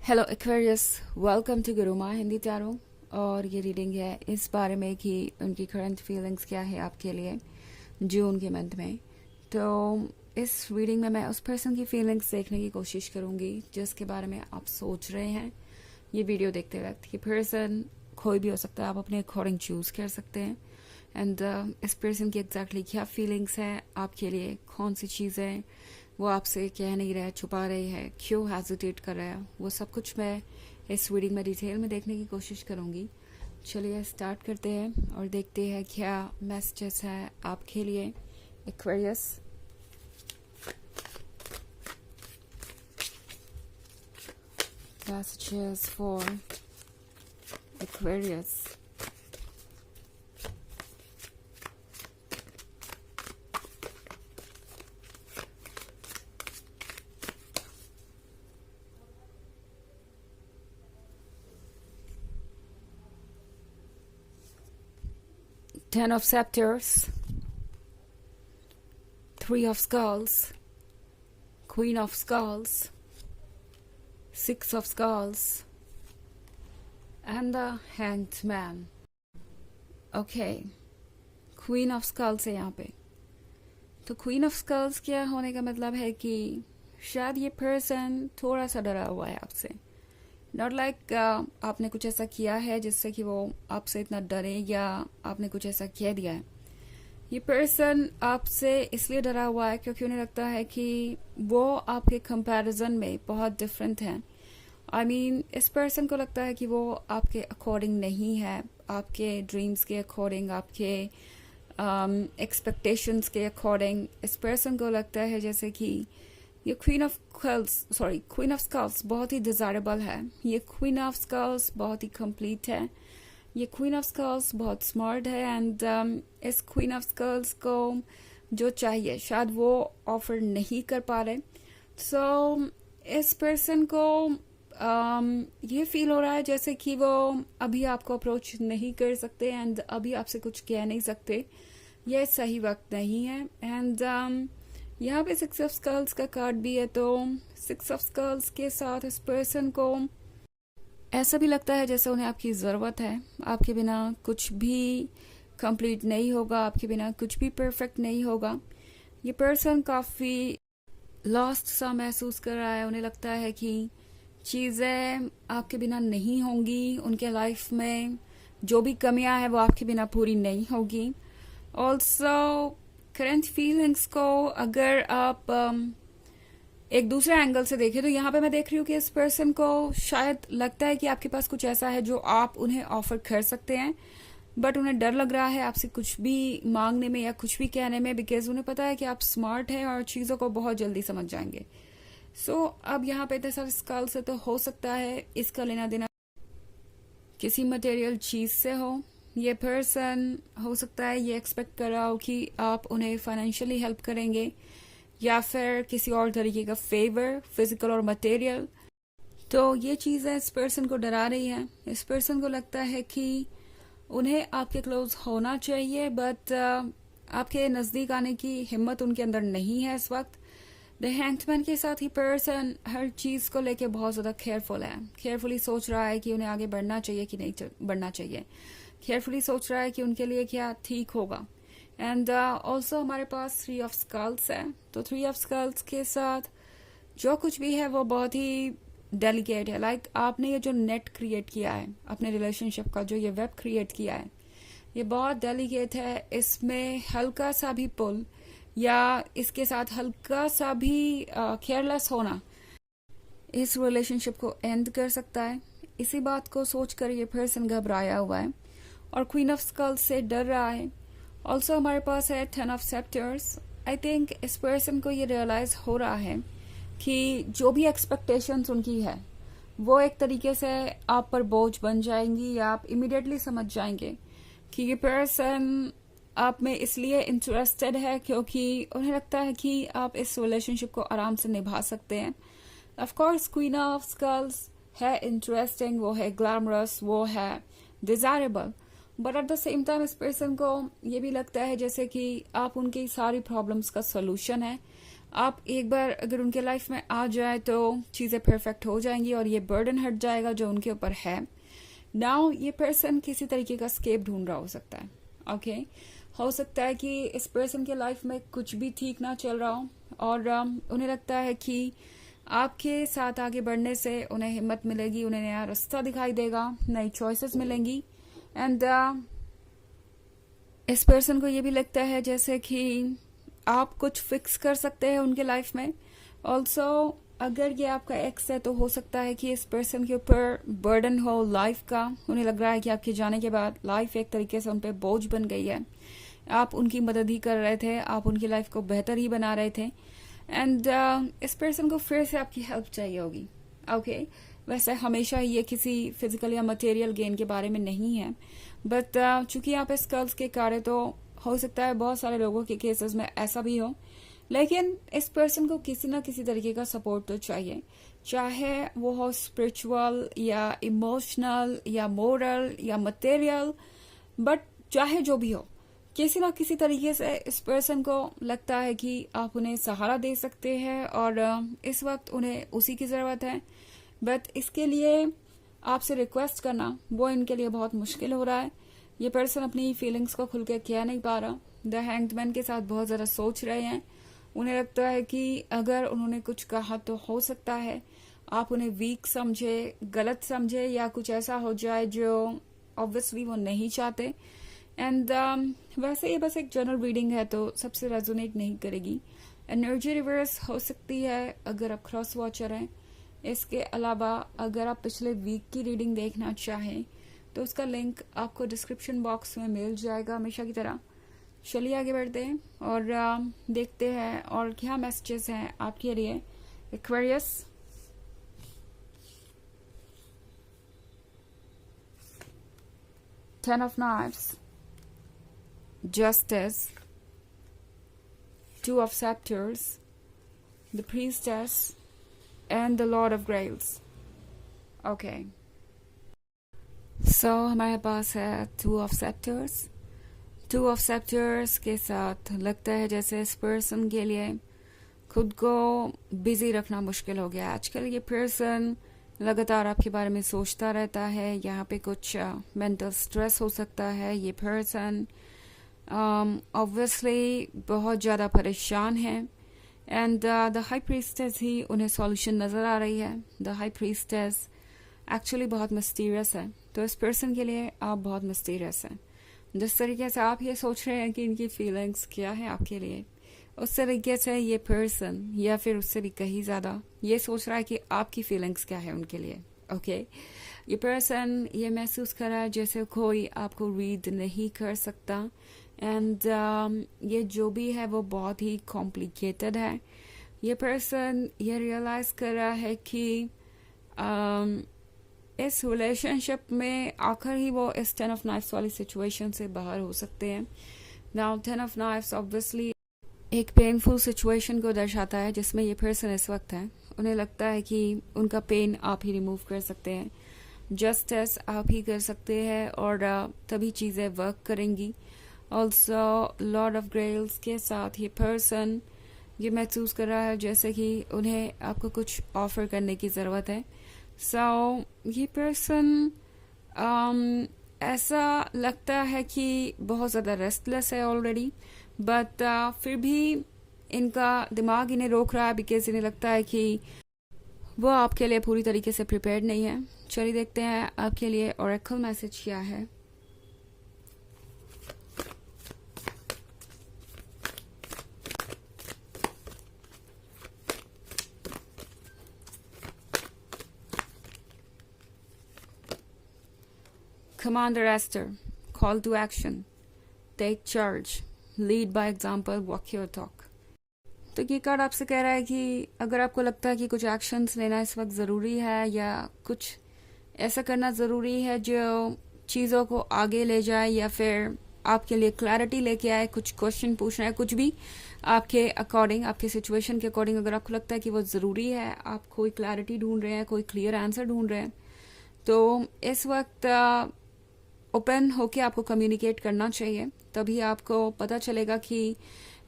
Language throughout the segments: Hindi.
Hello Aquarius, welcome to Guruma Hindi tarot. और ये रीडिंग है इस बारे में कि उनकी करंट फीलिंग्स क्या है आपके लिए जून के मंथ में। तो इस रीडिंग में मैं उस पर्सन की फीलिंग्स देखने की कोशिश करूंगी जिसके बारे में आप सोच रहे हैं ये वीडियो देखते वक्त। ये पर्सन कोई भी हो सकता है, आप अपने अकॉर्डिंग चूज़ कर सकते हैं। एंड इस पर्सन की एग्जैक्टली क्या फीलिंग्स हैं आपके लिए, कौन सी चीज़ें वो आपसे कह नहीं रहा है, छुपा रही है, क्यों हेजिटेट कर रहा है, वो सब कुछ मैं इस रीडिंग में डिटेल में देखने की कोशिश करूंगी। चलिए स्टार्ट करते हैं और देखते हैं क्या मैसेजेस है आपके लिए Aquarius. Messages for Aquarius. 10 of scepters, 3 of skulls, Queen of skulls, 6 of skulls, and the Hanged Man. Okay, Queen of skulls है यहाँ पे। तो Queen of skulls क्या होने का मतलब है कि शायद ये पर्सन थोड़ा सा डरा हुआ है आपसे। नॉट लाइक आपने कुछ ऐसा किया है जिससे कि वो आपसे इतना डरे या आपने कुछ ऐसा कह दिया है। ये पर्सन आपसे इसलिए डरा हुआ है क्योंकि उन्हें लगता है कि वो आपके कंपैरिजन में बहुत डिफरेंट हैं। आई मीन इस पर्सन को लगता है कि वो आपके अकॉर्डिंग नहीं है, आपके ड्रीम्स के अकॉर्डिंग, आपके एक्सपेक्टेशंस के अकॉर्डिंग। इस पर्सन को लगता है जैसे कि ये क्वीन ऑफ स्कल्स बहुत ही डिजायरेबल है, ये क्वीन ऑफ स्कल्स बहुत ही कंप्लीट है, ये क्वीन ऑफ स्कल्स बहुत स्मार्ट है। एंड इस क्वीन ऑफ स्कल्स को जो चाहिए शायद वो ऑफर नहीं कर पा रहे। सो इस पर्सन को ये फील हो रहा है जैसे कि वो अभी आपको अप्रोच नहीं कर सकते एंड अभी आपसे कुछ कह नहीं सकते, ये सही वक्त नहीं है। एंड यहाँ पे 6 ऑफ स्कल्स का कार्ड भी है, तो 6 ऑफ स्कल्स के साथ इस पर्सन को ऐसा भी लगता है जैसे उन्हें आपकी ज़रूरत है। आपके बिना कुछ भी कंप्लीट नहीं होगा, आपके बिना कुछ भी परफेक्ट नहीं होगा। ये पर्सन काफ़ी लॉस्ट सा महसूस कर रहा है। उन्हें लगता है कि चीज़ें आपके बिना नहीं होंगी, उनके लाइफ में जो भी कमियां हैं वो आपके बिना पूरी नहीं होगी। ऑल्सो करंट फीलिंग्स को अगर आप एक दूसरे एंगल से देखें तो यहाँ पे मैं देख रही हूँ कि इस पर्सन को शायद लगता है कि आपके पास कुछ ऐसा है जो आप उन्हें ऑफर कर सकते हैं, बट उन्हें डर लग रहा है आपसे कुछ भी मांगने में या कुछ भी कहने में, बिकॉज उन्हें पता है कि आप स्मार्ट हैं और चीज़ों को बहुत जल्दी समझ जाएंगे। सो अब यहाँ पे इतने सारे स्कल से तो हो सकता है इसका लेना देना किसी मटेरियल चीज़ से हो। ये पर्सन हो सकता है ये एक्सपेक्ट कर रहा हो कि आप उन्हें फाइनेंशियली हेल्प करेंगे या फिर किसी और तरीके का फेवर, फिजिकल और मटेरियल। तो ये चीज़ें इस पर्सन को डरा रही हैं। इस पर्सन को लगता है कि उन्हें आपके क्लोज होना चाहिए, बट आपके नज़दीक आने की हिम्मत उनके अंदर नहीं है इस वक्त। द हैंगमैन के साथ ही पर्सन हर चीज़ को लेके बहुत ज़्यादा केयरफुल है, केयरफुली सोच रहा है कि उन्हें आगे बढ़ना चाहिए कि नहीं बढ़ना चाहिए, केयरफुली सोच रहा है कि उनके लिए क्या ठीक होगा। एंड ऑल्सो हमारे पास 3 ऑफ स्कल्स है, तो 3 ऑफ स्कल्स के साथ जो कुछ भी है वो बहुत ही डेलिकेट है। लाइक आपने ये जो नेट क्रिएट किया है अपने रिलेशनशिप का, जो ये वेब क्रिएट किया है, ये बहुत डेलिकेट है। इसमें हल्का सा भी पुल या इसके साथ हल्का सा भी केयरलेस होना इस रिलेशनशिप को एंड कर सकता है। इसी बात को सोचकर ये पर्सन घबराया हुआ है और क्वीन ऑफ स्कल्स से डर रहा है। ऑल्सो हमारे पास है 10 ऑफ सेप्टर्स। आई थिंक इस पर्सन को ये रियलाइज हो रहा है कि जो भी एक्सपेक्टेशंस उनकी है वो एक तरीके से आप पर बोझ बन जाएंगी, या आप इमिडिएटली समझ जाएंगे कि ये पर्सन आप में इसलिए इंटरेस्टेड है क्योंकि उन्हें लगता है कि आप इस रिलेशनशिप को आराम से निभा सकते हैं। Of course queen of skulls है इंटरेस्टिंग, वो है ग्लैमरस, वो है desirable, but at the same time इस पर्सन को ये भी लगता है जैसे कि आप उनकी सारी प्रॉब्लम्स का सोल्यूशन है, आप एक बार अगर उनके लाइफ में आ जाए तो चीज़ें परफेक्ट हो जाएंगी और ये बर्डन हट जाएगा जो उनके ऊपर है। नाउ ये पर्सन किसी तरीके का स्केप ढूंढ रहा हो सकता है। ओके हो सकता है कि इस पर्सन के लाइफ में कुछ भी ठीक ना चल रहा हो और उन्हें लगता है कि आपके साथ आगे बढ़ने से उन्हें हिम्मत मिलेगी, उन्हें नया रास्ता दिखाई देगा, नई चॉइसेस मिलेंगी। एंड इस पर्सन को ये भी लगता है जैसे कि आप कुछ फिक्स कर सकते हैं उनके लाइफ में। ऑल्सो अगर ये आपका एक्स है तो हो सकता है कि इस पर्सन के ऊपर बर्डन हो लाइफ का। उन्हें लग रहा है कि आपके जाने के बाद लाइफ एक तरीके से उन पर बोझ बन गई है। आप उनकी मदद ही कर रहे थे, आप उनकी लाइफ को बेहतर ही बना रहे थे। एंड इस पर्सन को फिर से आपकी हेल्प चाहिए होगी। ओके वैसे हमेशा ये किसी फिजिकल या मटेरियल गेन के बारे में नहीं है, बट चूंकि आप इस कर्ल्स के कार्य तो हो सकता है बहुत सारे लोगों के केसेस में ऐसा भी हो, लेकिन इस पर्सन को किसी ना किसी तरीके का सपोर्ट तो चाहिए, चाहे वो हो स्पिरिचुअल या इमोशनल या मोरल या मटेरियल, बट चाहे जो भी हो किसी ना किसी तरीके से इस पर्सन को लगता है कि आप उन्हें सहारा दे सकते हैं और इस वक्त उन्हें उसी की ज़रूरत है। बट इसके लिए आपसे रिक्वेस्ट करना वो इनके लिए बहुत मुश्किल हो रहा है। ये पर्सन अपनी फीलिंग्स को खुल के कह नहीं पा रहा, द हैंग्ड मैन के साथ बहुत ज़्यादा सोच रहे हैं। उन्हें लगता है कि अगर उन्होंने कुछ कहा तो हो सकता है आप उन्हें वीक समझे, गलत समझे या कुछ ऐसा हो जाए जो ऑब्वियसली वो नहीं चाहते। एंड वैसे ये बस एक जनरल रीडिंग है तो सबसे रेजोनेट नहीं करेगी। एनर्जी रिवर्स हो सकती है अगर आप क्रॉस वॉचर हैं। इसके अलावा अगर आप पिछले वीक की रीडिंग देखना चाहें तो उसका लिंक आपको डिस्क्रिप्शन बॉक्स में मिल जाएगा हमेशा की तरह। चलिए आगे बढ़ते हैं और देखते हैं और क्या मैसेजेस हैं आपके लिए Aquarius. Ten of knifes, Justice, Two of Scepters, the Priestess, and the Lord of Grails. Okay. So हमारे पास है Two of Scepters. Two of Scepters के साथ लगता है जैसे इस पर्सन के लिए खुद को बिजी रखना मुश्किल हो गया। आजकल ये पर्सन लगातार आपके बारे में सोचता रहता है। यहाँ पे कुछ मेंटल स्ट्रेस हो सकता है। ये पर्सन ऑब्वियसली बहुत ज़्यादा परेशान है एंड द हाई प्रीस्टेस ही उन्हें सॉल्यूशन नज़र आ रही है। द हाई प्रीस्टेस एक्चुअली बहुत मिस्टीरियस है, तो इस पर्सन के लिए आप बहुत मिस्टीरियस हैं। जिस तरीके से आप ये सोच रहे हैं कि इनकी फीलिंग्स क्या है आपके लिए, उस तरीके से ये पर्सन या फिर उससे भी कहीं ज़्यादा ये सोच रहा है कि आपकी फीलिंग्स क्या है उनके लिए। ओके ये पर्सन ये महसूस कर रहा है जैसे कोई आपको रीड नहीं कर सकता एंड ये जो भी है वो बहुत ही कॉम्प्लिकेटेड है। ये पर्सन ये रियलाइज कर रहा है कि इस रिलेशनशिप में आखिर ही वो इस 10 ऑफ नाइफ्स वाली सिचुएशन से बाहर हो सकते हैं। नाउ 10 ऑफ नाइफ्स ऑब्वियसली एक पेनफुल सिचुएशन को दर्शाता है जिसमें ये पर्सन इस वक्त है। उन्हें लगता है कि उनका पेन आप ही रिमूव कर सकते हैं, जस्टिस आप ही कर सकते हैं और तभी चीज़ें वर्क करेंगी। ऑल्सो लॉर्ड ऑफ ग्रेल्स के साथ ये पर्सन ये महसूस कर रहा है जैसे कि उन्हें आपको कुछ ऑफर करने की ज़रूरत है। सो ये पर्सन ऐसा लगता है कि बहुत ज़्यादा रेस्टलेस है ऑलरेडी, बट फिर भी इनका दिमाग इन्हें रोक रहा है बिकॉज इन्हें लगता है कि वो आपके लिए पूरी तरीके से प्रिपेयर्ड नहीं है। चलिए देखते हैं आपके लिए ओरेकल मैसेज क्या है। Commander Esther, call to action, take charge, lead by example, walk your talk। तो ये कार्ड आपसे कह रहा है कि अगर आपको लगता है कि कुछ एक्शंस लेना इस वक्त ज़रूरी है या कुछ ऐसा करना ज़रूरी है जो चीज़ों को आगे ले जाए या फिर आपके लिए क्लैरिटी लेके आए, कुछ क्वेश्चन पूछना है, कुछ भी आपके अकॉर्डिंग आपके सिचुएशन के अकॉर्डिंग अगर आपको लगता है कि वो ज़रूरी है, आप कोई क्लैरिटी ढूंढ रहे हैं, कोई क्लियर आंसर ढूंढ रहे हैं, तो इस वक्त ओपन होके आपको कम्युनिकेट करना चाहिए। तभी आपको पता चलेगा कि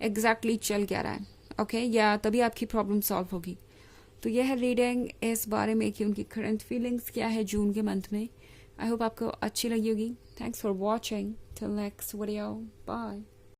एग्जैक्टली चल क्या रहा है। ओके, या तभी आपकी प्रॉब्लम सॉल्व होगी। तो यह है रीडिंग इस बारे में कि उनकी करंट फीलिंग्स क्या है जून के मंथ में। आई होप आपको अच्छी लगी होगी। Thanks for watching, till next video, bye.